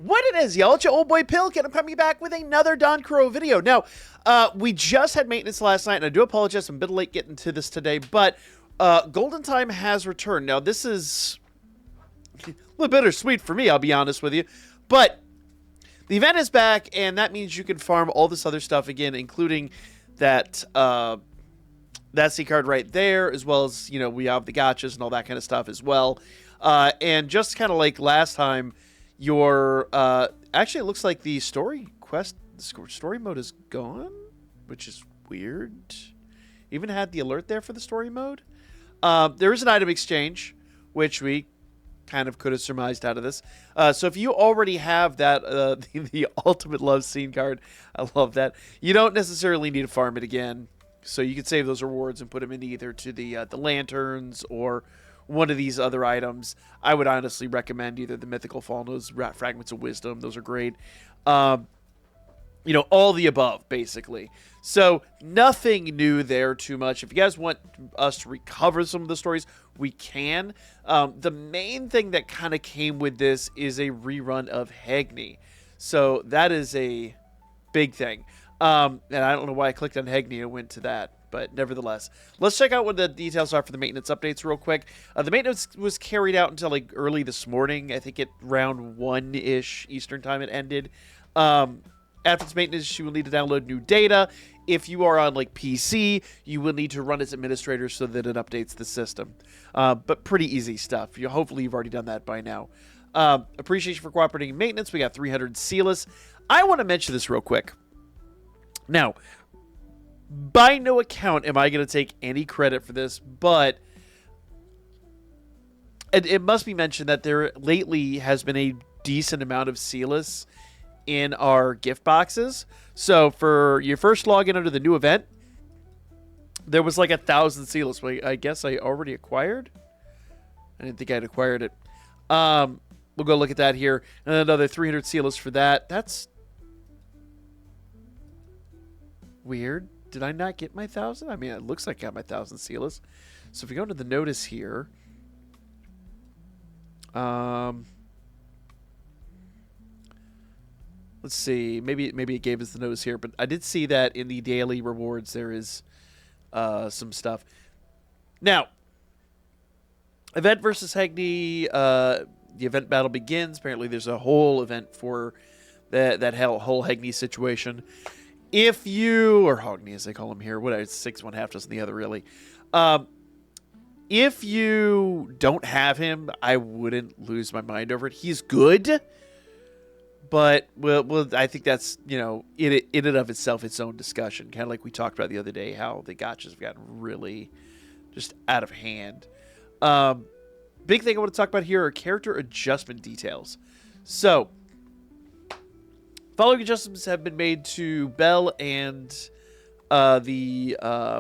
What it is, y'all? It's your old boy Pilk, and I'm coming back with another DANCHRO video. Now, we just had maintenance last night, and I do apologize. I'm a bit late getting to this today, but Golden Time has returned. Now, this is a little bittersweet for me, I'll be honest with you, but the event is back, and that means you can farm all this other stuff again, including that C card right there, as well as, you know, we have the gotchas and all that kind of stuff as well. And just kind of like last time, your actually it looks like the story mode is gone, which is weird. Even had the alert there for the story mode. There is an item exchange, which we kind of could have surmised out of this. So if you already have that the Ultimate Love Scene card, I love that. You don't necessarily need to farm it again, so you can save those rewards and put them in either to the lanterns or one of these other items. I would honestly recommend either the Mythical Fallen, those Fragments of Wisdom. Those are great. You know, all the above, basically. So nothing new there too much. If you guys want us to recover some of the stories, we can. The main thing that kind of came with this is a rerun of Hegni. So that is a big thing. And I don't know why I clicked on Hegni and went to that. But nevertheless, let's check out what the details are for the maintenance updates real quick. The maintenance was carried out until like early this morning. I think at around 1-ish Eastern time it ended. After this maintenance, you will need to download new data. If you are on like PC, you will need to run as administrator so that it updates the system. But pretty easy stuff. Hopefully you've already done that by now. Appreciation for cooperating in maintenance. We got 300 Sealess. I want to mention this real quick. Now, by no account am I going to take any credit for this, but it must be mentioned that there lately has been a decent amount of Sealess in our gift boxes. So for your first login under the new event, there was like 1,000 Sealess. Wait, I guess I already acquired? I didn't think I'd acquired it. We'll go look at that here. And another 300 Sealess for that. That's weird. Did I not get my 1,000? I mean, it looks like I got my 1,000 Sealess. So if we go into the notice here, let's see. Maybe it gave us the notice here, but I did see that in the daily rewards there is some stuff. Now, event versus Hegni. The event battle begins. Apparently, there's a whole event for that whole Hegni situation. If you, or Hogni as they call him here, it's 6 1/2 dozen the other really. If you don't have him, I wouldn't lose my mind over it. He's good, but well, I think that's, you know, in and of itself its own discussion. Kind of like we talked about the other day, how the gotchas have gotten really just out of hand. Big thing I want to talk about here are character adjustment details. So, following adjustments have been made to Belle and the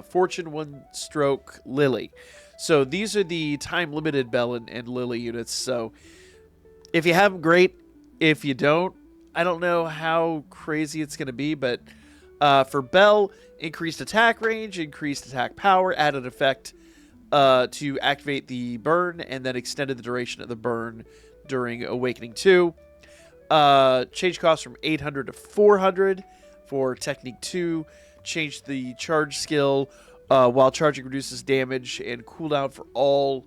Fortune 1-stroke Lily. So these are the time-limited Belle and Lily units. So if you have them, great. If you don't, I don't know how crazy it's going to be. But for Belle, increased attack range, increased attack power, added effect to activate the burn, and then extended the duration of the burn during Awakening 2. Change cost from 800 to 400 for Technique 2. Change the charge skill while charging reduces damage and cooldown for all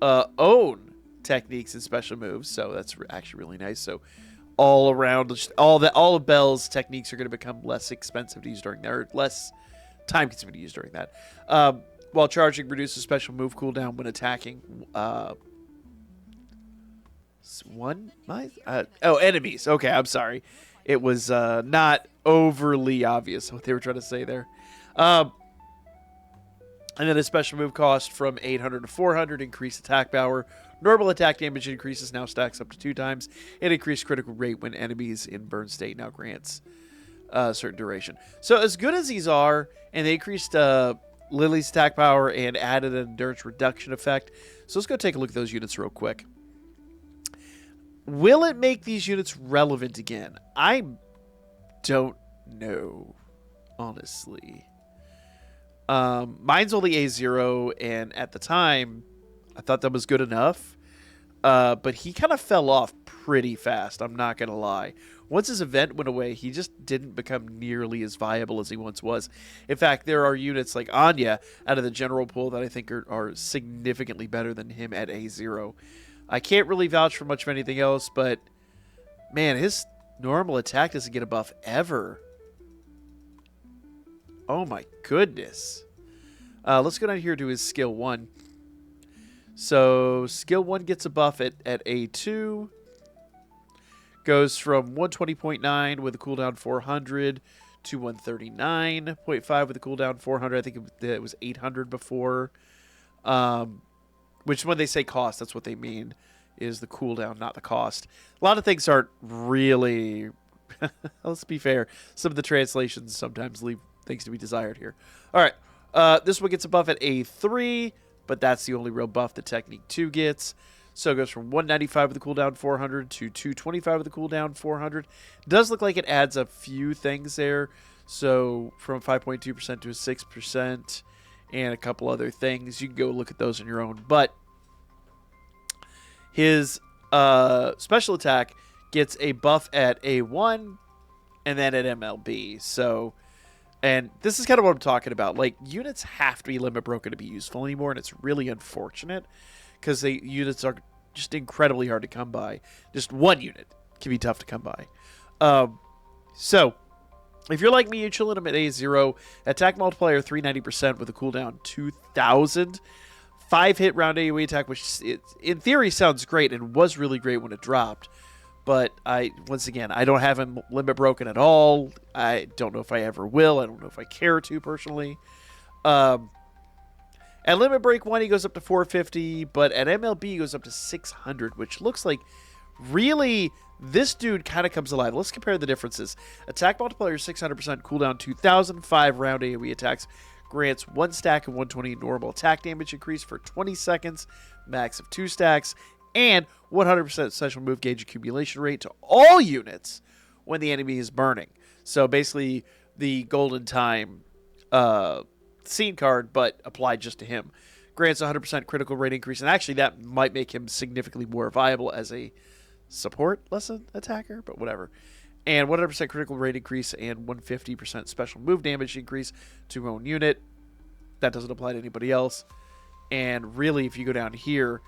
own techniques and special moves. So that's actually really nice. So all around, all of Belle's techniques are going to become less expensive to use during that, or less time consuming to use during that. While charging reduces special move cooldown when attacking. Enemies. Okay, I'm sorry. It was not overly obvious what they were trying to say there. And then a special move cost from 800 to 400, increased attack power. Normal attack damage increases now stacks up to 2 times. And increased critical rate when enemies in burn state now grants a certain duration. So as good as these are, and they increased Lily's attack power and added an endurance reduction effect. So let's go take a look at those units real quick. Will it make these units relevant again? I don't know, honestly. Mine's only A0, and at the time, I thought that was good enough. But he kind of fell off pretty fast, I'm not going to lie. Once his event went away, he just didn't become nearly as viable as he once was. In fact, there are units like Anya out of the general pool that I think are significantly better than him at A0. I can't really vouch for much of anything else, but man, his normal attack doesn't get a buff ever. Oh my goodness. Let's go down here to his skill 1. So skill 1 gets a buff at A2. Goes from 120.9 with a cooldown 400 to 139.5 with a cooldown 400. I think it was 800 before. Which when they say cost, that's what they mean, is the cooldown, not the cost. A lot of things aren't really... Let's be fair. Some of the translations sometimes leave things to be desired here. All right. This one gets a buff at A3, but that's the only real buff that Technique 2 gets. So it goes from 195 with the cooldown 400 to 225 with the cooldown 400. It does look like it adds a few things there. So from 5.2% to a 6% and a couple other things. You can go look at those on your own. But his special attack gets a buff at A1 and then at MLB. So, and this is kind of what I'm talking about. Like, units have to be limit broken to be useful anymore, and it's really unfortunate because units are just incredibly hard to come by. Just one unit can be tough to come by. So, if you're like me, you're chilling them at A0. Attack multiplier 390% with a cooldown 2,000. 5-hit round AoE attack, which in theory sounds great and was really great when it dropped. But once again, I don't have him limit broken at all. I don't know if I ever will. I don't know if I care to personally. At limit break 1, he goes up to 450, but at MLB, he goes up to 600, which looks like really this dude kind of comes alive. Let's compare the differences. Attack multiplier 600%, cooldown 2005 round AoE attacks, grants 1 stack of 120 normal attack damage increase for 20 seconds, max of 2 stacks, and 100% special move gauge accumulation rate to all units when the enemy is burning. So basically the Golden Time scene card, but applied just to him. Grants 100% critical rate increase, and actually that might make him significantly more viable as a support lesson attacker, but whatever. And 100% critical rate increase and 150% special move damage increase to your own unit. That doesn't apply to anybody else. And really, if you go down here,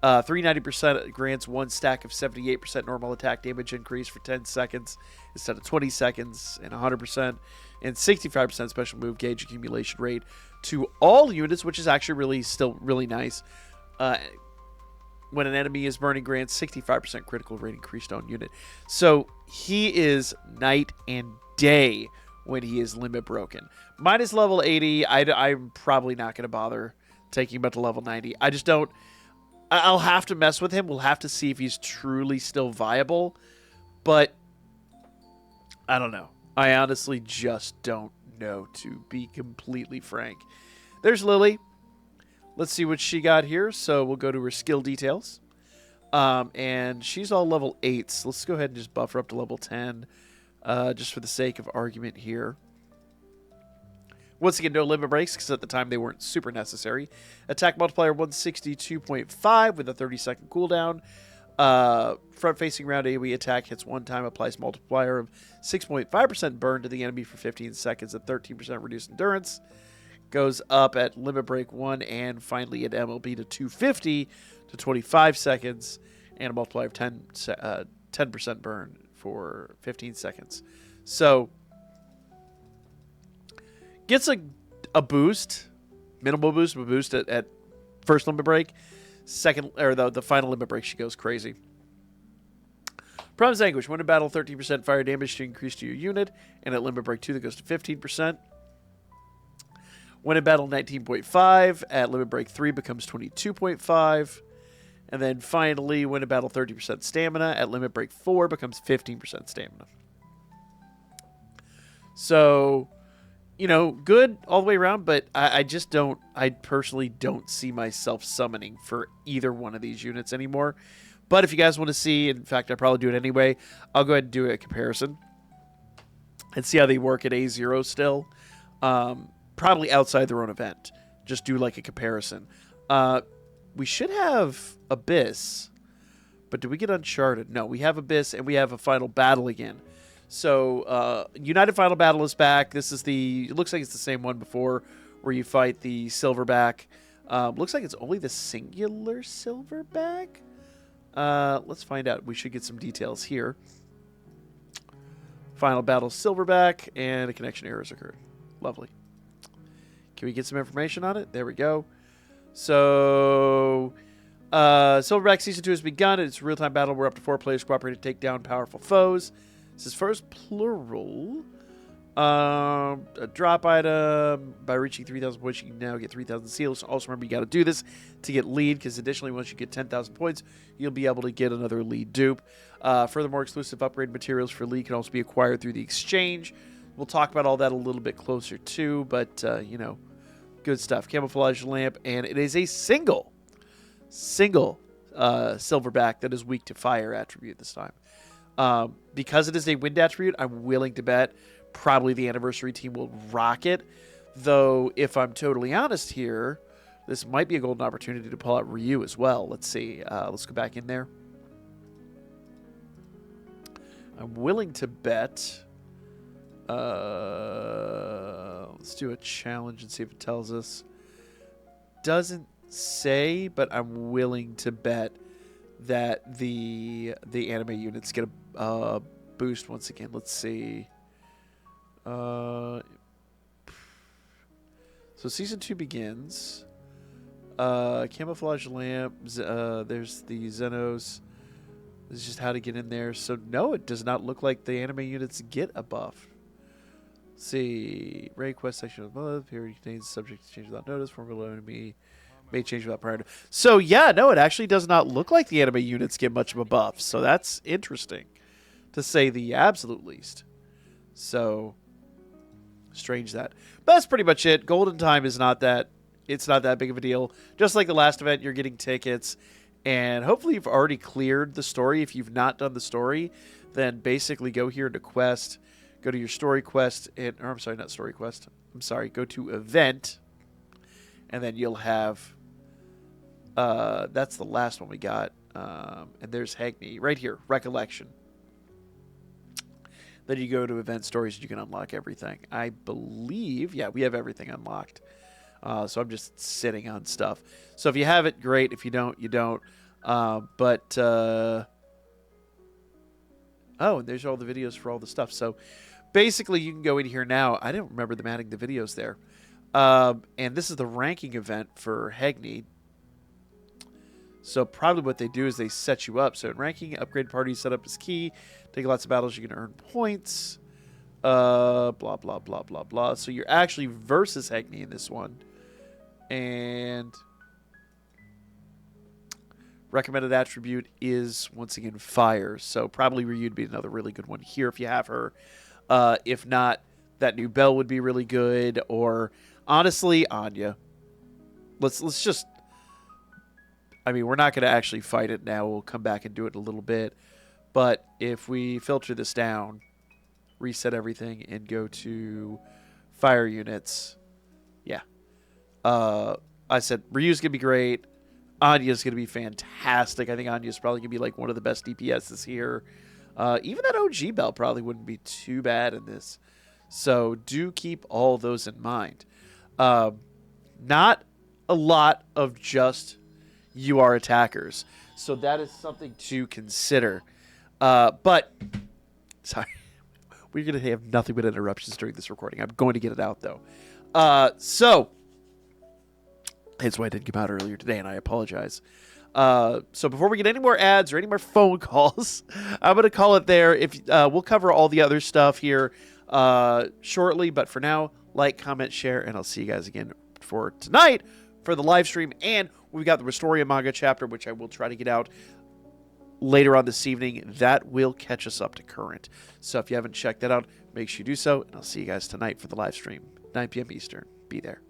390% grants 1 stack of 78% normal attack damage increase for 10 seconds instead of 20 seconds, and 100%, and 65% special move gauge accumulation rate to all units, which is actually still really nice. When an enemy is burning, grants 65% critical rate increase to own unit. So he is night and day when he is limit broken. Mine is level 80. I'm probably not going to bother taking him up to level 90. I just don't. I'll have to mess with him. We'll have to see if he's truly still viable. But I don't know. I honestly just don't know, to be completely frank. There's Lily. Let's see what she got here. So we'll go to her skill details. And she's all level 8. So let's go ahead and just buff her up to level 10. Just for the sake of argument here. Once again, no limit breaks, because at the time they weren't super necessary. Attack multiplier 162.5 with a 30-second cooldown. Front-facing round AoE attack hits 1 time, applies multiplier of 6.5% burn to the enemy for 15 seconds at 13% reduced endurance. Goes up at limit break 1 and finally at MLB to 250 to 25 seconds. And a multiplier of 10% burn for 15 seconds. So gets a boost, minimal boost, but boost at first limit break. Second, or the final limit break, she goes crazy. Problems Anguish. When in battle, 13% fire damage to increase to your unit, and at limit break 2, that goes to 15%. When in battle, 19.5. At limit break 3, becomes 22.5. And then finally, when in battle, 30% stamina. At limit break 4, becomes 15% stamina. So, good all the way around, but I personally don't see myself summoning for either one of these units anymore. But if you guys want to see, in fact, I'll probably do it anyway, I'll go ahead and do a comparison and see how they work at A0 still. Probably outside their own event. Just do like a comparison. We should have Abyss But do we get Uncharted? No, we have Abyss, and we have a final battle again. So, United Final Battle is back. This is it looks like it's the same one before, where you fight the Silverback. Looks like it's only the singular Silverback. Let's find out. We should get some details here. Final Battle Silverback, and a connection error has occurred. Lovely. Can we get some information on it? There we go. So, Silverback Season 2 has begun. It's a real-time battle where up to 4 players cooperate to take down powerful foes. This is first plural. A drop item. By reaching 3,000 points, you can now get 3,000 seals. Also, remember, you got to do this to get lead, because additionally, once you get 10,000 points, you'll be able to get another lead dupe. Furthermore, exclusive upgrade materials for lead can also be acquired through the exchange. We'll talk about all that a little bit closer, too, but, you know, good stuff. Camouflage lamp, and it is a single Silverback that is weak to fire attribute this time. Because it is a wind attribute, I'm willing to bet probably the anniversary team will rock it. Though, if I'm totally honest here, this might be a golden opportunity to pull out Ryu as well. Let's see. Let's go back in there. I'm willing to bet. Let's do a challenge and see if it tells us. Doesn't say, but I'm willing to bet that the anime units get a boost once again. Let's see. So Season 2 begins. Camouflage lamp. There's the Xenos. This is just how to get in there. So no, it does not look like the anime units get a buff. Let's see. Ray quest section of the month. Period contains subject to change without notice. Formula enemy may change without prior. So yeah, no, it actually does not look like the anime units get much of a buff. So that's interesting, to say the absolute least. So strange that. But that's pretty much it. Golden Time is not that. It's not that big of a deal. Just like the last event, you're getting tickets. And hopefully you've already cleared the story. If you've not done the story, then basically go here into quest. Go to your story quest. Or I'm sorry, not story quest. I'm sorry. Go to event. And then you'll have... that's the last one we got. And there's Hagney. Right here. Recollection. Then you go to event stories and you can unlock everything. I believe... Yeah, we have everything unlocked. So I'm just sitting on stuff. So if you have it, great. If you don't, you don't. Oh, and there's all the videos for all the stuff. So basically, you can go in here now. I don't remember them adding the videos there. And this is the ranking event for Hagney. So probably what they do is they set you up. So in ranking, upgrade party setup is key. Take lots of battles, you can earn points. Blah, blah, blah, blah, blah. So you're actually versus Hagney in this one. And recommended attribute is, once again, fire. So probably Ryu would be another really good one here if you have her. If not, that new Bell would be really good. Or, honestly, Anya. Let's just... I mean, we're not going to actually fight it now. We'll come back and do it in a little bit. But if we filter this down, reset everything, and go to fire units... Yeah. I said Ryu's going to be great. Anya's going to be fantastic. I think Anya's probably going to be like one of the best DPSs here. Even that OG Bell probably wouldn't be too bad in this. So do keep all those in mind. Not a lot of just UR attackers. So that is something to consider. But, sorry. We're going to have nothing but interruptions during this recording. I'm going to get it out, though. So, that's why I didn't come out earlier today, and I apologize. So before we get any more ads or any more phone calls, I'm going to call it there. We'll cover all the other stuff here shortly, but for now, like, comment, share, and I'll see you guys again for tonight for the live stream. And we've got the Restoria manga chapter, which I will try to get out later on this evening. That will catch us up to current. So if you haven't checked that out, make sure you do so, and I'll see you guys tonight for the live stream, 9 p.m. Eastern. Be there.